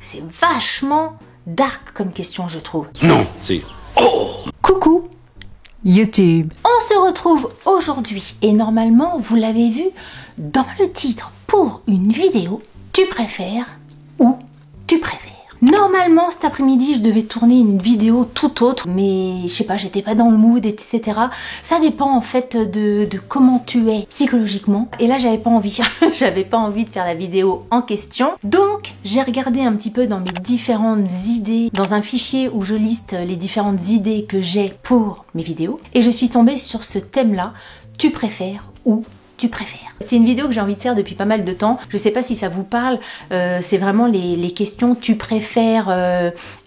C'est vachement dark comme question, je trouve. Non, c'est... Oh! Coucou YouTube. On se retrouve aujourd'hui et normalement, vous l'avez vu dans le titre pour une vidéo, tu préfères ou tu préfères. Normalement, cet après-midi, je devais tourner une vidéo tout autre, mais je sais pas, j'étais pas dans le mood, etc. Ça dépend en fait de comment tu es psychologiquement. Et là, j'avais pas envie. J'avais pas envie de faire la vidéo en question. Donc, j'ai regardé un petit peu dans mes différentes idées, dans un fichier où je liste les différentes idées que j'ai pour mes vidéos. Et je suis tombée sur ce thème-là, tu préfères ou tu préfères. C'est une vidéo que j'ai envie de faire depuis pas mal de temps. Je sais pas si ça vous parle. C'est vraiment les questions. Tu préfères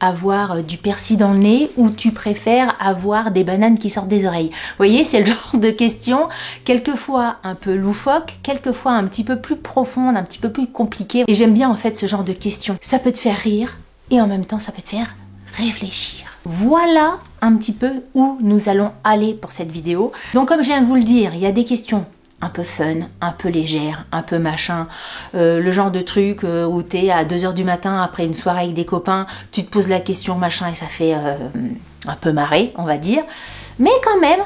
avoir du persil dans le nez ou tu préfères avoir des bananes qui sortent des oreilles. Vous voyez, c'est le genre de questions quelquefois un peu loufoques, quelquefois un petit peu plus profondes, un petit peu plus compliquées. Et j'aime bien en fait ce genre de questions. Ça peut te faire rire et en même temps ça peut te faire réfléchir. Voilà un petit peu où nous allons aller pour cette vidéo. Donc comme je viens de vous le dire, il y a des questions un peu fun, un peu légère, un peu machin, le genre de truc où t'es à 2h du matin après une soirée avec des copains, tu te poses la question machin et ça fait un peu marrer, on va dire. Mais quand même,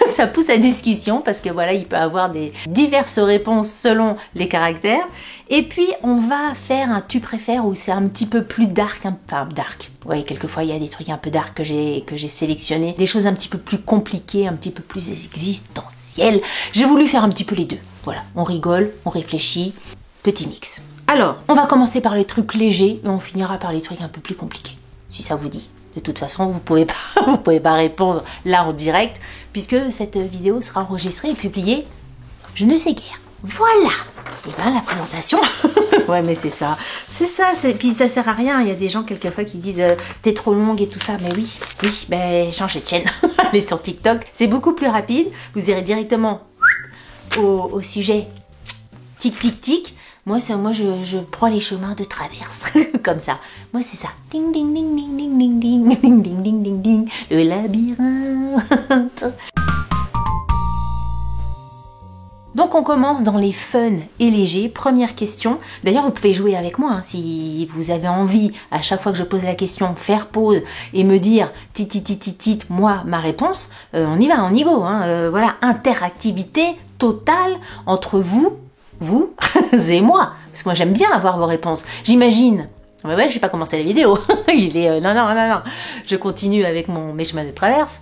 ça pousse à discussion parce que voilà, il peut y avoir des diverses réponses selon les caractères. Et puis, on va faire un tu préfères où c'est un petit peu plus dark, enfin dark. Oui, quelquefois, il y a des trucs un peu dark que j'ai sélectionnés. Des choses un petit peu plus compliquées, un petit peu plus existentielles. J'ai voulu faire un petit peu les deux. Voilà, on rigole, on réfléchit, petit mix. Alors, on va commencer par les trucs légers et on finira par les trucs un peu plus compliqués, si ça vous dit. De toute façon, vous pouvez pas répondre là en direct, puisque cette vidéo sera enregistrée et publiée, je ne sais guère. Voilà. Et ben la présentation. Ouais, mais c'est ça. Puis ça sert à rien. Il y a des gens quelquefois qui disent t'es trop longue et tout ça. Mais oui, ben changez de chaîne. Allez sur TikTok, c'est beaucoup plus rapide. Vous irez directement au sujet. Tic tic tic. Moi, je prends les chemins de traverse, comme ça. Moi, c'est ça. Ding, ding, ding, ding, ding, ding, ding, ding, ding, ding, ding, ding, le labyrinthe. Donc, on commence dans les fun et légers. Première question. D'ailleurs, vous pouvez jouer avec moi, hein, si vous avez envie, à chaque fois que je pose la question, faire pause et me dire tit, moi, ma réponse. On y va, on y go. Hein. Voilà, interactivité totale entre vous et moi, parce que moi j'aime bien avoir vos réponses. J'imagine, ouais, j'ai pas commencé la vidéo. Il est non, je continue avec mes chemins de traverse.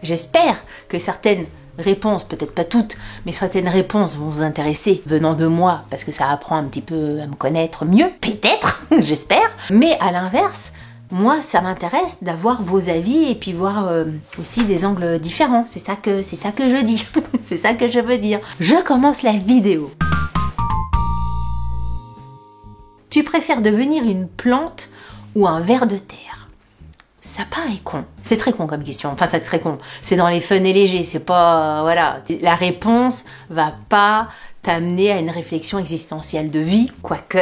J'espère que certaines réponses, peut-être pas toutes, mais certaines réponses vont vous intéresser venant de moi, parce que ça apprend un petit peu à me connaître mieux, peut-être, j'espère. Mais à l'inverse, moi, ça m'intéresse d'avoir vos avis et puis voir aussi des angles différents. C'est ça que je dis. C'est ça que je veux dire. Je commence la vidéo. Tu préfères devenir une plante ou un ver de terre? Ça paraît con. C'est très con comme question. Enfin, c'est très con. C'est dans les fun et légers. C'est pas... voilà. La réponse va pas t'amener à une réflexion existentielle de vie, quoique,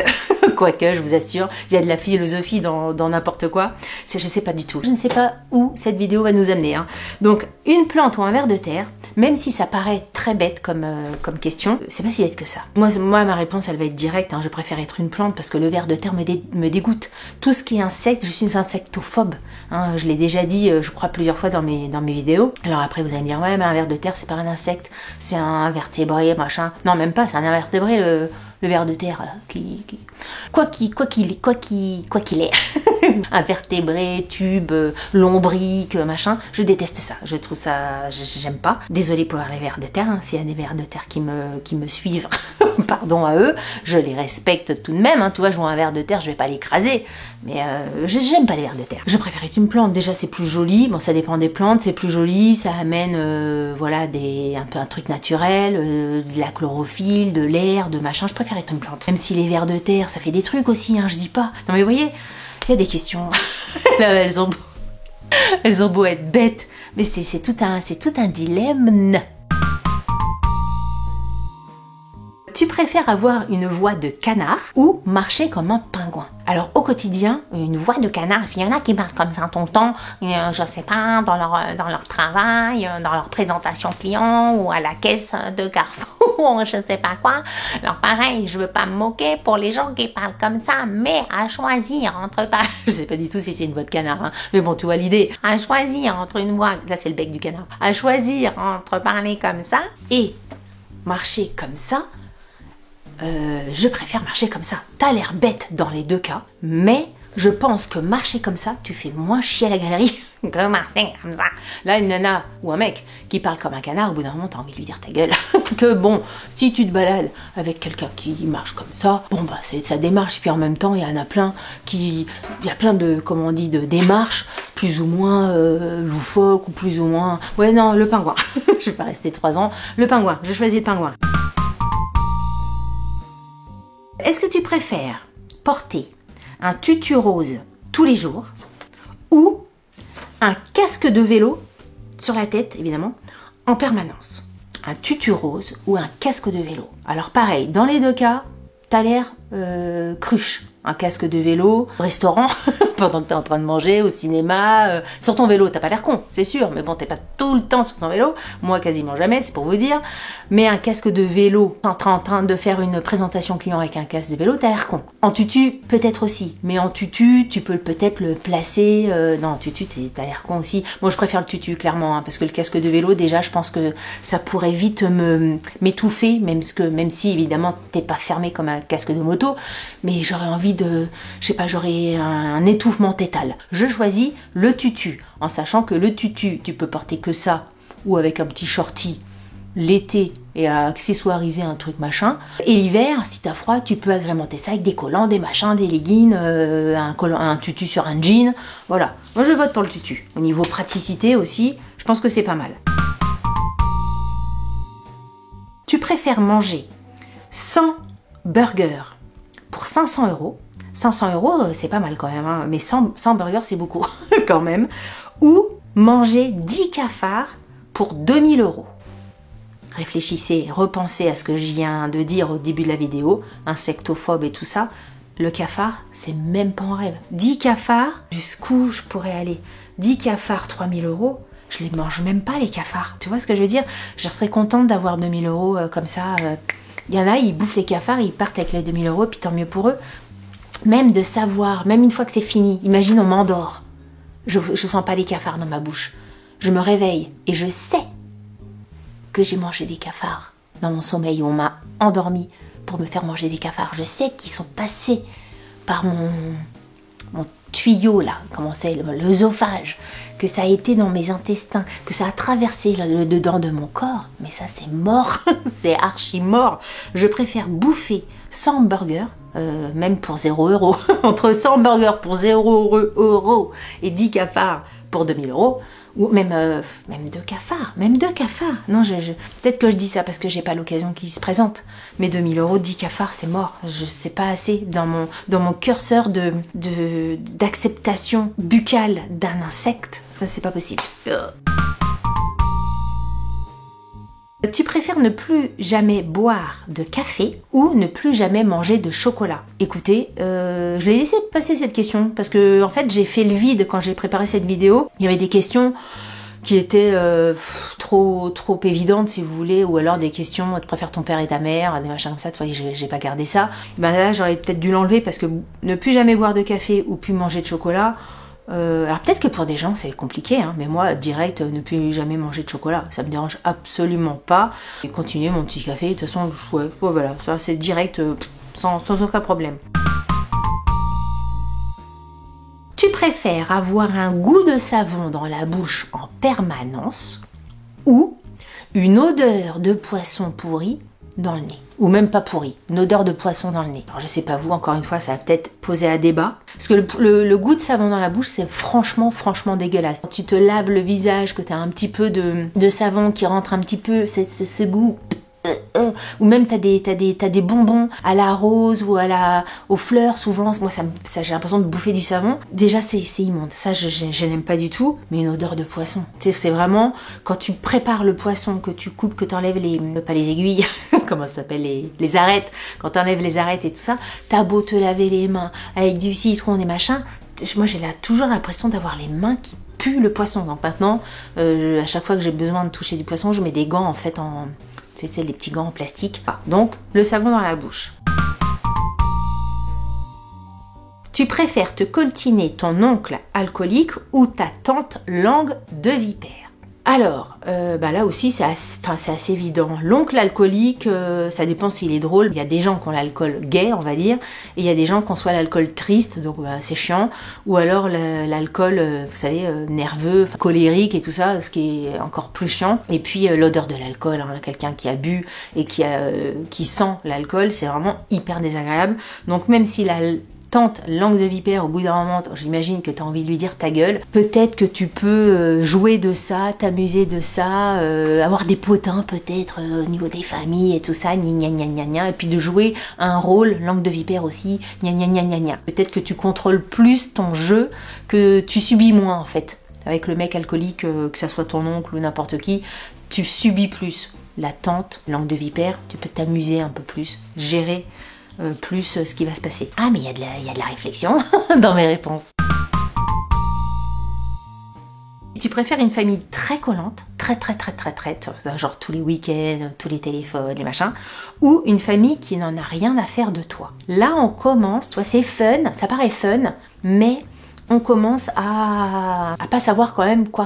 je vous assure, il y a de la philosophie dans n'importe quoi. Je sais pas du tout. Je ne sais pas où cette vidéo va nous amener. Hein. Donc, une plante ou un ver de terre, même si ça paraît très bête comme question, c'est pas si bête que ça. Moi, ma réponse, elle va être directe. Hein. Je préfère être une plante parce que le ver de terre me dégoûte. Tout ce qui est insecte, je suis insectophobe. Hein. Je l'ai déjà dit, je crois, plusieurs fois dans mes vidéos. Alors après, vous allez me dire, ouais, mais un ver de terre, c'est pas un insecte, c'est un vertébré, machin. Non, même pas, c'est un invertébré, le ver de terre, là, quoi qu'il est. Invertébré, tube, lombrique, machin, je déteste ça, je trouve ça, j'aime pas. Désolée pour les vers de terre, hein, s'il y a des vers de terre qui me suivent, pardon à eux, je les respecte tout de même, hein, tu vois, je vois un ver de terre, je vais pas l'écraser, mais j'aime pas les vers de terre. Je préfère être une plante, déjà c'est plus joli, bon ça dépend des plantes, c'est plus joli, ça amène, voilà, un peu un truc naturel, de la chlorophylle, de l'air, de machin, je préfère être une plante. Même si les vers de terre, ça fait des trucs aussi, hein, je dis pas. Non mais vous voyez, il y a des questions. Là, elles ont beau être bêtes, mais c'est tout un dilemme. Tu préfères avoir une voix de canard ou marcher comme un pingouin? Alors au quotidien, une voix de canard, s'il y en a qui parlent comme ça tout le temps, je sais pas, dans leur travail, dans leur présentation client ou à la caisse de Carrefour, je sais pas quoi. Alors pareil, je veux pas me moquer pour les gens qui parlent comme ça, mais à choisir entre je sais pas du tout si c'est une voix de canard, hein, mais bon, tu vois l'idée. À choisir entre une voix, là c'est le bec du canard, à choisir entre parler comme ça et marcher comme ça, je préfère marcher comme ça. T'as l'air bête dans les deux cas, mais je pense que marcher comme ça, tu fais moins chier à la galerie que marcher comme ça. Là, une nana ou un mec qui parle comme un canard, au bout d'un moment, t'as envie de lui dire ta gueule. Que bon, si tu te balades avec quelqu'un qui marche comme ça, bon bah c'est sa démarche, puis en même temps, il y en a plein il y a plein de, comment on dit, de démarches, plus ou moins loufoques, ou plus ou moins... Ouais, non, le pingouin. Je vais pas rester 3 ans. Le pingouin, je choisis le pingouin. Est-ce que tu préfères porter un tutu rose tous les jours ou un casque de vélo sur la tête, évidemment, en permanence? Un tutu rose ou un casque de vélo. Alors pareil, dans les deux cas, t'as l'air cruche. Un casque de vélo, au restaurant, pendant que t'es en train de manger, au cinéma, sur ton vélo, t'as pas l'air con, c'est sûr, mais bon, t'es pas tout le temps sur ton vélo, moi quasiment jamais, c'est pour vous dire, mais un casque de vélo, en train de faire une présentation client avec un casque de vélo, t'as l'air con. En tutu, peut-être aussi, mais en tutu, tu peux peut-être le placer, non, en tutu, t'as l'air con aussi. Moi, je préfère le tutu, clairement, hein, parce que le casque de vélo, déjà, je pense que ça pourrait vite m'étouffer, même si, évidemment, t'es pas fermé comme un casque de moto, mais j'aurais envie je sais pas, j'aurais un étouffement tétal. Je choisis le tutu, en sachant que le tutu, tu peux porter que ça, ou avec un petit shorty l'été et à accessoiriser un truc machin. Et l'hiver, si t'as froid, tu peux agrémenter ça avec des collants, des machins, des leggings, un tutu sur un jean. Voilà, moi je vote pour le tutu. Au niveau praticité aussi, je pense que c'est pas mal. Tu préfères manger 100 burgers pour 500 €. 500 €, c'est pas mal quand même, hein, mais 100 burgers, c'est beaucoup quand même. Ou manger 10 cafards pour 2000 €. Réfléchissez, repensez à ce que je viens de dire au début de la vidéo, insectophobe et tout ça. Le cafard, c'est même pas en rêve. 10 cafards, jusqu'où je pourrais aller? 10 cafards, 3000 €, je les mange même pas les cafards. Tu vois ce que je veux dire? Je serais contente d'avoir 2000 € comme ça. Il y en a, ils bouffent les cafards, ils partent avec les 2000 €, puis tant mieux pour eux. Même de savoir, même une fois que c'est fini, imagine on m'endort. Je sens pas les cafards dans ma bouche. Je me réveille et je sais que j'ai mangé des cafards dans mon sommeil. On m'a endormi pour me faire manger des cafards. Je sais qu'ils sont passés par mon tuyau là, comment c'est, l'œsophage, que ça a été dans mes intestins, que ça a traversé le dedans de mon corps, mais ça c'est mort, c'est archi mort. Je préfère bouffer 100 burgers, même pour 0 €, entre 100 burgers pour 0 € et 10 cafards pour 2000 €, ou même 2 cafards, non, peut-être que je dis ça parce que j'ai pas l'occasion qui se présente, mais 2000 €, 10 cafards, c'est mort, je sais pas assez dans mon curseur d'acceptation buccale d'un insecte, ça c'est pas possible. Tu préfères ne plus jamais boire de café ou ne plus jamais manger de chocolat? Écoutez, je l'ai laissé passer cette question parce que en fait j'ai fait le vide quand j'ai préparé cette vidéo. Il y avait des questions qui étaient trop évidentes si vous voulez, ou alors des questions tu préfères ton père et ta mère, des machins comme ça. Tu vois, j'ai pas gardé ça. Et ben là j'aurais peut-être dû l'enlever parce que ne plus jamais boire de café ou plus manger de chocolat. Alors peut-être que pour des gens c'est compliqué, hein, mais moi direct ne plus jamais manger de chocolat, ça me dérange absolument pas. Et continuer mon petit café, de toute façon, ouais, voilà, ça c'est direct, sans aucun problème. Tu préfères avoir un goût de savon dans la bouche en permanence ou une odeur de poisson pourri dans le nez? Ou même pas pourri, une odeur de poisson dans le nez. Alors je sais pas vous, encore une fois, ça va peut-être poser à débat. Parce que le goût de savon dans la bouche, c'est franchement dégueulasse. Quand tu te laves le visage, que tu as un petit peu de savon qui rentre un petit peu, c'est ce goût ou même t'as des bonbons à la rose ou aux fleurs souvent. Moi ça j'ai l'impression de bouffer du savon. Déjà c'est immonde, ça je n'aime pas du tout. Mais une odeur de poisson, tu sais, c'est vraiment quand tu prépares le poisson, que tu coupes, que t'enlèves pas les aiguilles, comment ça s'appelle, les arêtes, quand t'enlèves les arêtes et tout ça, t'as beau te laver les mains avec du citron et machin, moi j'ai toujours l'impression d'avoir les mains qui puent le poisson. Donc maintenant, à chaque fois que j'ai besoin de toucher du poisson, je mets des gants en fait tu sais, les petits gants en plastique. Donc le savon dans la bouche. Tu préfères te coltiner ton oncle alcoolique ou ta tante langue de vipère? Alors, là aussi c'est assez évident. L'oncle alcoolique, ça dépend s'il est drôle. Il y a des gens qui ont l'alcool gai, on va dire, et il y a des gens qui ont soit l'alcool triste, donc c'est chiant, ou alors l'alcool, vous savez, nerveux, colérique et tout ça, ce qui est encore plus chiant. Et puis l'odeur de l'alcool, hein, quelqu'un qui a bu et qui sent l'alcool, c'est vraiment hyper désagréable. Donc même si la tante langue de vipère, au bout d'un moment, j'imagine que tu as envie de lui dire ta gueule. Peut-être que tu peux jouer de ça, t'amuser de ça, avoir des potins peut-être au niveau des familles et tout ça, gna gna gna gna, et puis de jouer un rôle, langue de vipère aussi, gna gna gna gna gna. Peut-être que tu contrôles plus ton jeu, que tu subis moins en fait. Avec le mec alcoolique, que ça soit ton oncle ou n'importe qui, tu subis plus. La tante langue de vipère, tu peux t'amuser un peu plus, gérer plus ce qui va se passer. Ah mais il y a de la réflexion dans mes réponses. Tu préfères une famille très collante, très, genre tous les week-ends, tous les téléphones, les machins, ou une famille qui n'en a rien à faire de toi? Là on commence, toi c'est fun, ça paraît fun, mais on commence à pas savoir quand même quoi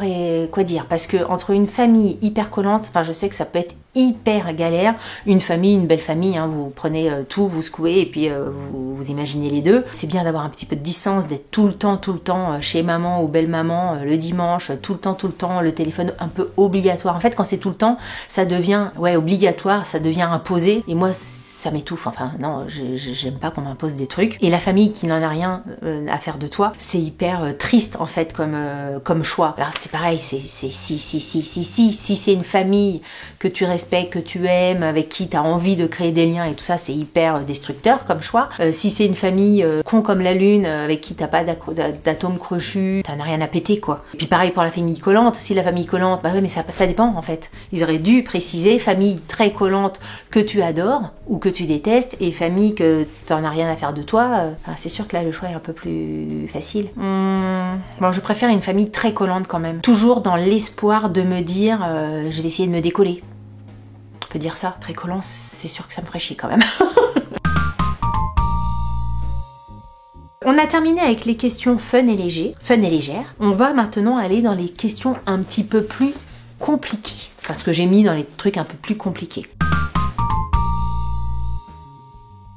dire, parce que entre une famille hyper collante, enfin je sais que ça peut être hyper galère, une belle famille, hein, vous prenez tout, vous secouez et puis vous imaginez les deux. C'est bien d'avoir un petit peu de distance, d'être tout le temps chez maman ou belle maman le dimanche, tout le temps, le téléphone un peu obligatoire. En fait quand c'est tout le temps, ça devient obligatoire, ça devient imposé et moi ça m'étouffe. Enfin non, j'aime pas qu'on m'impose des trucs. Et la famille qui n'en a rien à faire de toi, c'est hyper triste en fait comme choix. Alors c'est pareil, si c'est une famille que tu respectes, que tu aimes, avec qui tu as envie de créer des liens et tout ça, c'est hyper destructeur comme choix. Si c'est une famille con comme la lune, avec qui t'as pas d'atome crochu, t'en as rien à péter quoi. Et puis pareil pour la famille collante, si la famille collante, bah ouais mais ça dépend en fait. Ils auraient dû préciser famille très collante que tu adores ou que tu détestes et famille que t'en as rien à faire de toi. C'est sûr que là le choix est un peu plus facile. Bon, je préfère une famille très collante quand même. Toujours dans l'espoir de me dire je vais essayer de me décoller. On peut dire ça, très collant, c'est sûr que ça me ferait chier quand même. On a terminé avec les questions fun et légères. On va maintenant aller dans les questions un petit peu plus compliquées. Parce que j'ai mis dans les trucs un peu plus compliqués.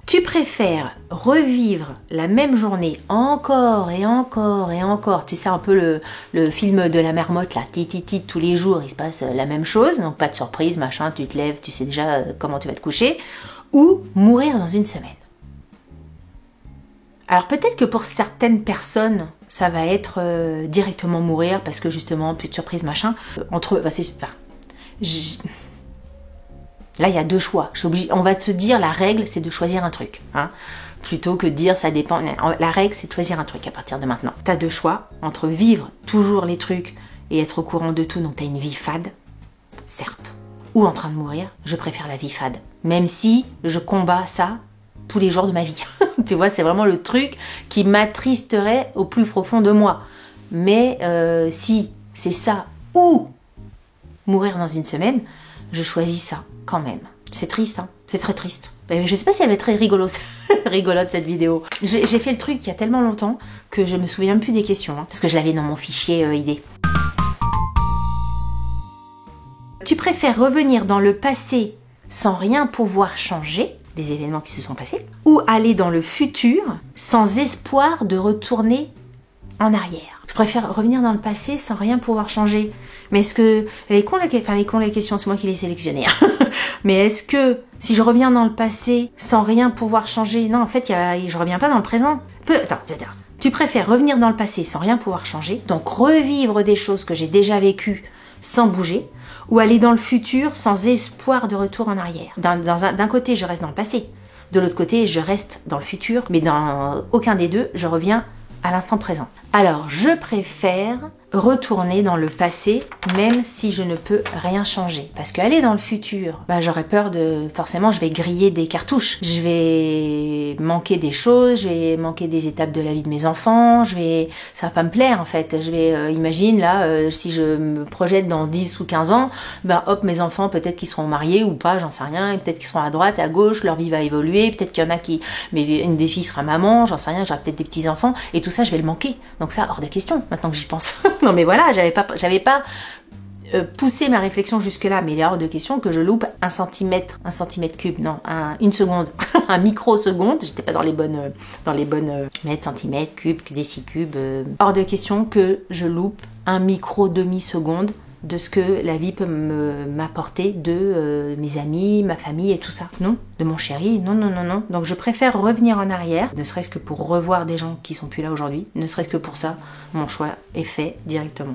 Tu préfères revivre la même journée encore et encore et encore, tu sais, c'est un peu le film de la marmotte là, titi, tous les jours il se passe la même chose, donc pas de surprise, machin, tu te lèves, tu sais déjà comment tu vas te coucher, ou mourir dans une semaine. Alors peut-être que pour certaines personnes, ça va être directement mourir, parce que justement, plus de surprise, machin, là, il y a deux choix. On va se dire, la règle, c'est de choisir un truc. Hein, plutôt que de dire, ça dépend. La règle, c'est de choisir un truc à partir de maintenant. Tu as deux choix entre vivre toujours les trucs et être au courant de tout, donc tu as une vie fade, certes, ou en train de mourir. Je préfère la vie fade. Même si je combats ça tous les jours de ma vie. Tu vois, c'est vraiment le truc qui m'attristerait au plus profond de moi. Mais si c'est ça ou mourir dans une semaine, je choisis ça. Quand même. C'est triste, hein. C'est très triste. Je sais pas si elle va être très rigolote cette vidéo. J'ai fait le truc il y a tellement longtemps que je me souviens plus des questions, hein, parce que je l'avais dans mon fichier idée. Tu préfères revenir dans le passé sans rien pouvoir changer des événements qui se sont passés, ou aller dans le futur sans espoir de retourner en arrière? Je préfère revenir dans le passé sans rien pouvoir changer. Mais est-ce que... les cons les questions, c'est moi qui les sélectionne. Mais est-ce que si je reviens dans le passé sans rien pouvoir changer... Non, en fait, je reviens pas dans le présent. Attends. Tu préfères revenir dans le passé sans rien pouvoir changer, donc revivre des choses que j'ai déjà vécues sans bouger, ou aller dans le futur sans espoir de retour en arrière. D'un côté, je reste dans le passé, de l'autre côté, je reste dans le futur, mais dans aucun des deux, je reviens à l'instant présent. Alors, je préfère retourner dans le passé, même si je ne peux rien changer. Parce qu'aller dans le futur, j'aurais peur de... Forcément, je vais griller des cartouches. Je vais manquer des choses, je vais manquer des étapes de la vie de mes enfants, ça va pas me plaire, en fait. Je vais... imagine, là, si je me projette dans 10 ou 15 ans, hop, mes enfants, peut-être qu'ils seront mariés ou pas, j'en sais rien, et peut-être qu'ils seront à droite, à gauche, leur vie va évoluer, peut-être qu'il y en a qui... Mais une des filles sera maman, j'en sais rien, j'aurai peut-être des petits-enfants, et tout ça, je vais le manquer. Donc ça, hors de question, maintenant que j'y pense. Non mais voilà, j'avais pas poussé ma réflexion jusque-là, mais il est hors de question que je loupe un centimètre cube, non, une seconde, un microseconde, j'étais pas dans les bonnes mètres, centimètres, cubes, décicubes, hors de question que je loupe un micro-demi-seconde de ce que la vie peut m'apporter de mes amis, ma famille et tout ça. Non, de mon chéri, non. Donc je préfère revenir en arrière, ne serait-ce que pour revoir des gens qui sont plus là aujourd'hui, ne serait-ce que pour ça, mon choix est fait directement.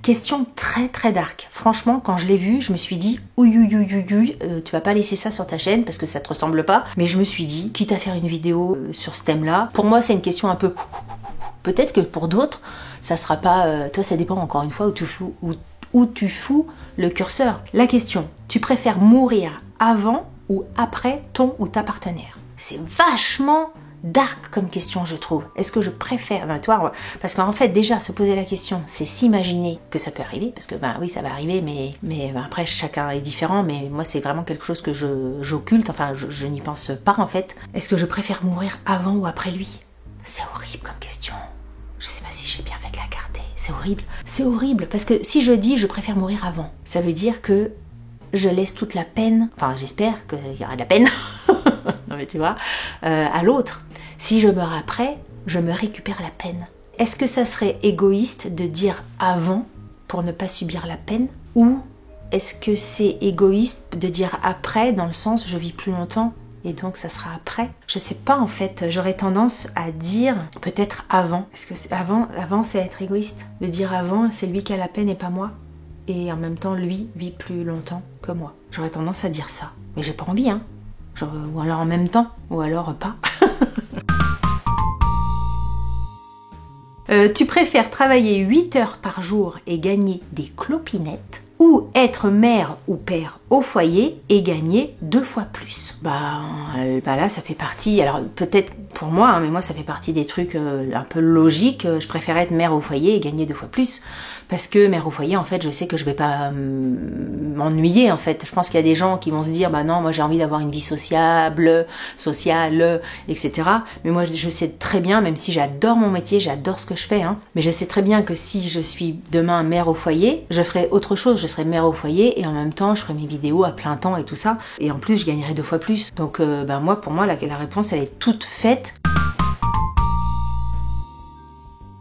Question très très dark. Franchement, quand je l'ai vu, je me suis dit tu vas pas laisser ça sur ta chaîne parce que ça te ressemble pas. Mais je me suis dit, quitte à faire une vidéo sur ce thème-là, pour moi c'est une question un peu... Peut-être que pour d'autres, ça sera pas... toi, ça dépend encore une fois où tu fous le curseur. La question, tu préfères mourir avant ou après ton ou ta partenaire? C'est vachement dark comme question, je trouve. Est-ce que je préfère... parce qu'en fait, déjà, se poser la question, c'est s'imaginer que ça peut arriver, parce que, oui, ça va arriver, mais après, chacun est différent, mais moi, c'est vraiment quelque chose que j'occulte, enfin, je n'y pense pas, en fait. Est-ce que je préfère mourir avant ou après lui? C'est horrible comme question. Je sais pas si j'ai bien fait de la garder. C'est horrible. C'est horrible, parce que si je dis je préfère mourir avant, ça veut dire que je laisse toute la peine, enfin, j'espère qu'il y aura de la peine, non mais tu vois, à l'autre. Si je meurs après, je me récupère la peine. Est-ce que ça serait égoïste de dire avant pour ne pas subir la peine? Ou est-ce que c'est égoïste de dire après dans le sens je vis plus longtemps et donc ça sera après? Je sais pas en fait, j'aurais tendance à dire peut-être avant. Est-ce que avant c'est être égoïste? De dire avant, c'est lui qui a la peine et pas moi? Et en même temps, lui vit plus longtemps que moi. J'aurais tendance à dire ça. Mais j'ai pas envie, hein. Ou alors en même temps, ou alors pas. Tu préfères travailler 8 heures par jour et gagner des clopinettes ou être mère ou père au foyer et gagner 2 fois plus? Là, ça fait partie, alors peut-être pour moi, hein, mais moi ça fait partie des trucs un peu logiques. Je préfère être mère au foyer et gagner 2 fois plus. Parce que mère au foyer, en fait, je sais que je vais pas m'ennuyer, en fait. Je pense qu'il y a des gens qui vont se dire, non, moi j'ai envie d'avoir une vie sociale, etc. Mais moi, je sais très bien, même si j'adore mon métier, j'adore ce que je fais, hein, mais je sais très bien que si je suis demain mère au foyer, je ferai autre chose. Je serai mère au foyer et en même temps, je ferai mes vidéos à plein temps et tout ça. Et en plus, je gagnerai 2 fois plus. Donc, pour moi, la réponse, elle est toute faite.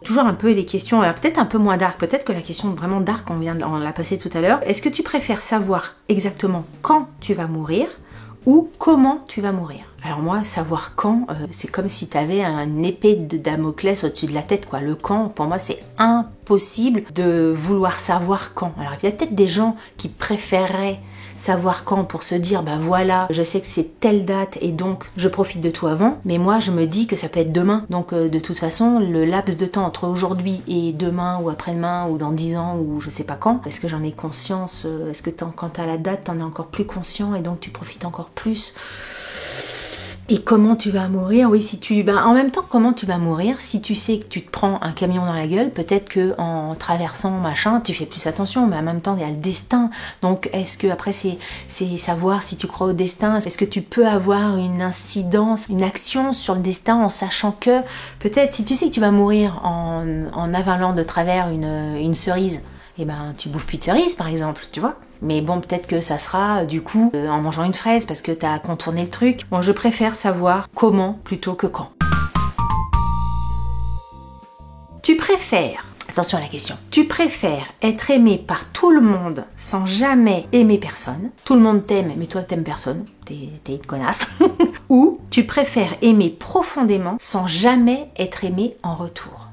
Toujours un peu des questions, peut-être un peu moins dark, peut-être que la question vraiment dark, on l'a passée tout à l'heure. Est-ce que tu préfères savoir exactement quand tu vas mourir ou comment tu vas mourir? Alors moi, savoir quand, c'est comme si tu avais une épée de Damoclès au-dessus de la tête, quoi. Le quand, pour moi, c'est impossible de vouloir savoir quand. Alors il y a peut-être des gens qui préféreraient savoir quand pour se dire voilà, je sais que c'est telle date et donc je profite de tout avant, mais moi je me dis que ça peut être demain. Donc de toute façon, le laps de temps entre aujourd'hui et demain ou après-demain ou dans 10 ans ou je sais pas quand, est-ce que j'en ai conscience? Est-ce que quand t'as la date, t'en es encore plus conscient et donc tu profites encore plus? Et comment tu vas mourir? Oui, en même temps, comment tu vas mourir? Si tu sais que tu te prends un camion dans la gueule, peut-être que en traversant machin, tu fais plus attention, mais en même temps, il y a le destin. Donc, est-ce que après, c'est savoir si tu crois au destin? Est-ce que tu peux avoir une incidence, une action sur le destin en sachant que peut-être, si tu sais que tu vas mourir en avalant de travers une cerise, tu bouffes plus de cerises, par exemple, tu vois? Mais bon, peut-être que ça sera du coup en mangeant une fraise parce que t'as contourné le truc. Bon, je préfère savoir comment plutôt que quand. Tu préfères, attention à la question, tu préfères être aimé par tout le monde sans jamais aimer personne? Tout le monde t'aime, mais toi t'aimes personne, t'es une connasse. Ou tu préfères aimer profondément sans jamais être aimé en retour?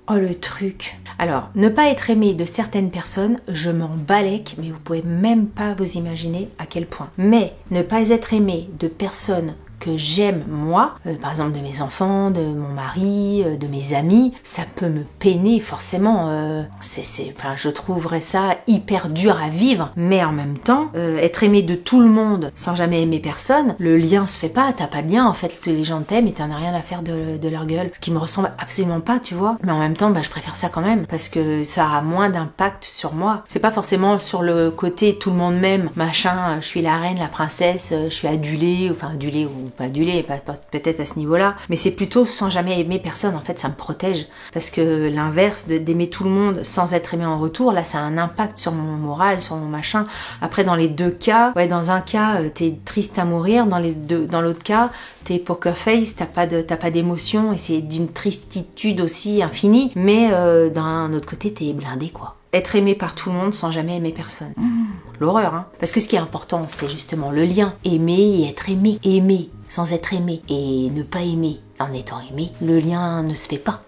Oh le truc. Alors, ne pas être aimé de certaines personnes, je m'en balèque, mais vous pouvez même pas vous imaginer à quel point. Mais ne pas être aimé de personnes que j'aime moi, par exemple de mes enfants, de mon mari, de mes amis, ça peut me peiner forcément. Enfin, je trouverais ça hyper dur à vivre, mais en même temps, être aimé de tout le monde sans jamais aimer personne, le lien se fait pas, t'as pas de lien en fait, les gens t'aiment et t'en as rien à faire de leur gueule, ce qui me ressemble absolument pas, tu vois. Mais en même temps, je préfère ça quand même, parce que ça a moins d'impact sur moi. C'est pas forcément sur le côté tout le monde m'aime, machin, je suis la reine, la princesse, je suis adulée, enfin adulée ou pas adulée, peut-être à ce niveau-là, mais c'est plutôt sans jamais aimer personne, en fait ça me protège, parce que l'inverse d'aimer tout le monde sans être aimé en retour, là ça a un impact sur mon moral, sur mon machin. Après dans les deux cas, ouais, dans un cas t'es triste à mourir, dans l'autre cas t'es poker face, t'as pas d'émotion et c'est d'une tristitude aussi infinie, mais d'un autre côté t'es blindé quoi. Être aimé par tout le monde sans jamais aimer personne. L'horreur, hein. Parce que ce qui est important, c'est justement le lien. Aimer et être aimé. Aimer sans être aimé. Et ne pas aimer en étant aimé. Le lien ne se fait pas.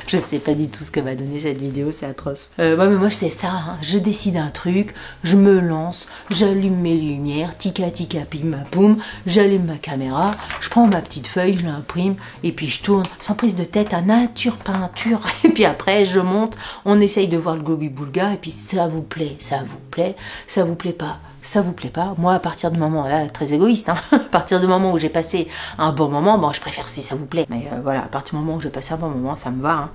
Je sais pas du tout ce que va donner cette vidéo, c'est atroce. Mais moi, c'est ça, hein. Je décide un truc, je me lance, j'allume mes lumières, tika tika pim poum, j'allume ma caméra, je prends ma petite feuille, je l'imprime, et puis je tourne sans prise de tête à nature peinture. Et puis après, je monte, on essaye de voir le globi-boulga, et puis ça vous plaît, ça vous plaît, ça vous plaît pas. Ça vous plaît pas? Moi, à partir du moment, là, très égoïste, hein, à partir du moment où j'ai passé un bon moment, bon, je préfère si ça vous plaît. Mais voilà, à partir du moment où j'ai passé un bon moment, ça me va. Hein.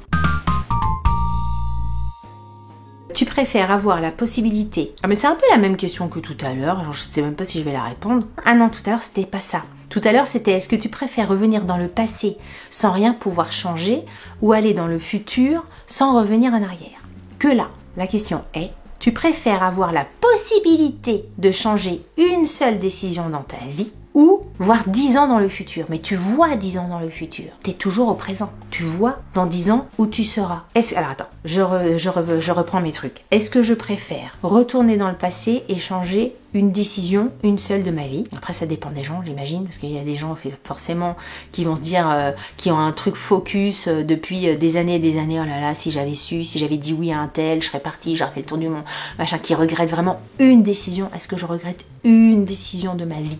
Tu préfères avoir la possibilité... Ah mais c'est un peu la même question que tout à l'heure, je sais même pas si je vais la répondre. Ah non, tout à l'heure, c'était pas ça. Tout à l'heure, c'était est-ce que tu préfères revenir dans le passé sans rien pouvoir changer ou aller dans le futur sans revenir en arrière? Que là, la question est... Tu préfères avoir la possibilité de changer une seule décision dans ta vie ou voir 10 ans dans le futur. Mais tu vois 10 ans dans le futur. Tu es toujours au présent. Tu vois dans 10 ans où tu seras. Alors attends, je reprends mes trucs. Est-ce que je préfère retourner dans le passé et changer une décision, une seule de ma vie? Après, ça dépend des gens, j'imagine, parce qu'il y a des gens forcément qui vont se dire, qui ont un truc focus depuis des années et des années. Oh là là, si j'avais su, si j'avais dit oui à un tel, je serais partie, j'aurais fait le tour du monde. Machin, qui regrette vraiment une décision. Est-ce que je regrette une décision de ma vie?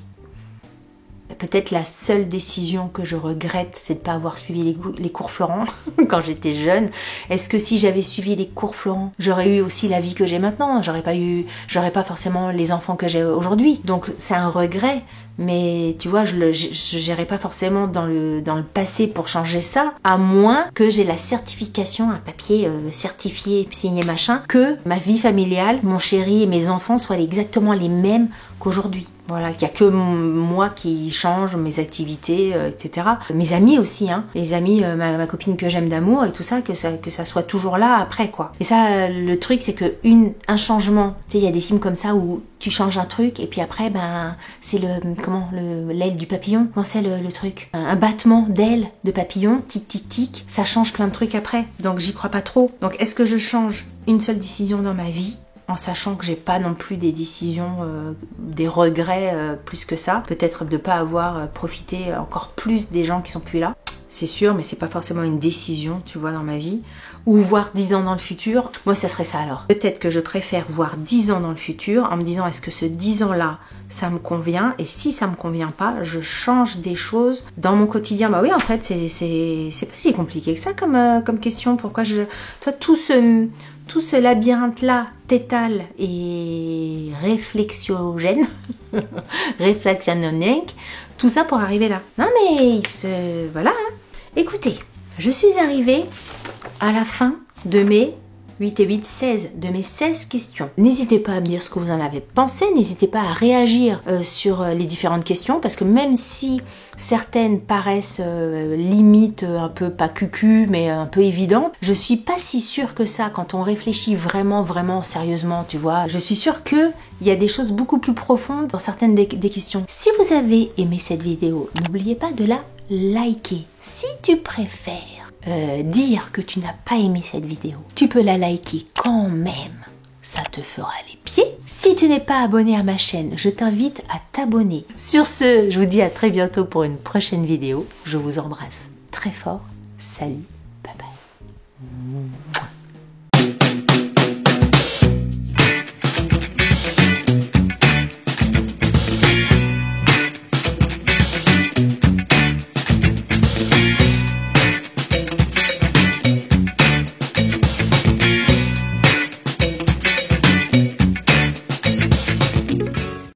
Peut-être la seule décision que je regrette, c'est de ne pas avoir suivi les cours Florent quand j'étais jeune. Est-ce que si j'avais suivi les cours Florent, j'aurais eu aussi la vie que j'ai maintenant? J'aurais pas forcément les enfants que j'ai aujourd'hui. Donc c'est un regret. Mais tu vois, je n'irai pas forcément dans le passé pour changer ça, à moins que j'ai la certification, un papier certifié, signé machin, que ma vie familiale, mon chéri et mes enfants soient exactement les mêmes qu'aujourd'hui. Voilà, qu'il n'y a que moi qui change, mes activités, etc. Mes amis aussi, hein. Les amis, ma copine que j'aime d'amour et tout ça, que ça soit toujours là après, quoi. Et ça, le truc, c'est que un changement, tu sais, il y a des films comme ça où tu changes un truc et puis après, c'est l'aile du papillon. Non, c'est le truc. Un battement d'aile de papillon, tic, tic, tic, ça change plein de trucs après. Donc, j'y crois pas trop. Donc, est-ce que je change une seule décision dans ma vie en sachant que j'ai pas non plus des décisions, des regrets plus que ça. Peut-être de pas avoir profité encore plus des gens qui sont plus là. C'est sûr, mais c'est pas forcément une décision, tu vois, dans ma vie. Ou voir 10 ans dans le futur. Moi, ça serait ça alors. Peut-être que je préfère voir 10 ans dans le futur en me disant est-ce que ce 10 ans-là, ça me convient? Et si ça me convient pas, je change des choses dans mon quotidien. Bah oui, en fait, c'est pas si compliqué que ça comme question. Pourquoi toi, tout ce labyrinthe-là, tétal et réflexiogène, réflexionnonique, tout ça pour arriver là. Non mais, voilà. Hein. Écoutez, je suis arrivée à la fin de mes 8 et 8, 16, de mes 16 questions. N'hésitez pas à me dire ce que vous en avez pensé, n'hésitez pas à réagir sur les différentes questions, parce que même si certaines paraissent limite un peu pas cucu, mais un peu évidentes, je suis pas si sûre que ça quand on réfléchit vraiment, vraiment sérieusement, tu vois. Je suis sûre que il y a des choses beaucoup plus profondes dans certaines des questions. Si vous avez aimé cette vidéo, n'oubliez pas de la liker. Si tu préfères dire que tu n'as pas aimé cette vidéo, tu peux la liker quand même. Ça te fera les pieds. Si tu n'es pas abonné à ma chaîne, je t'invite à t'abonner. Sur ce, je vous dis à très bientôt pour une prochaine vidéo. Je vous embrasse très fort. Salut.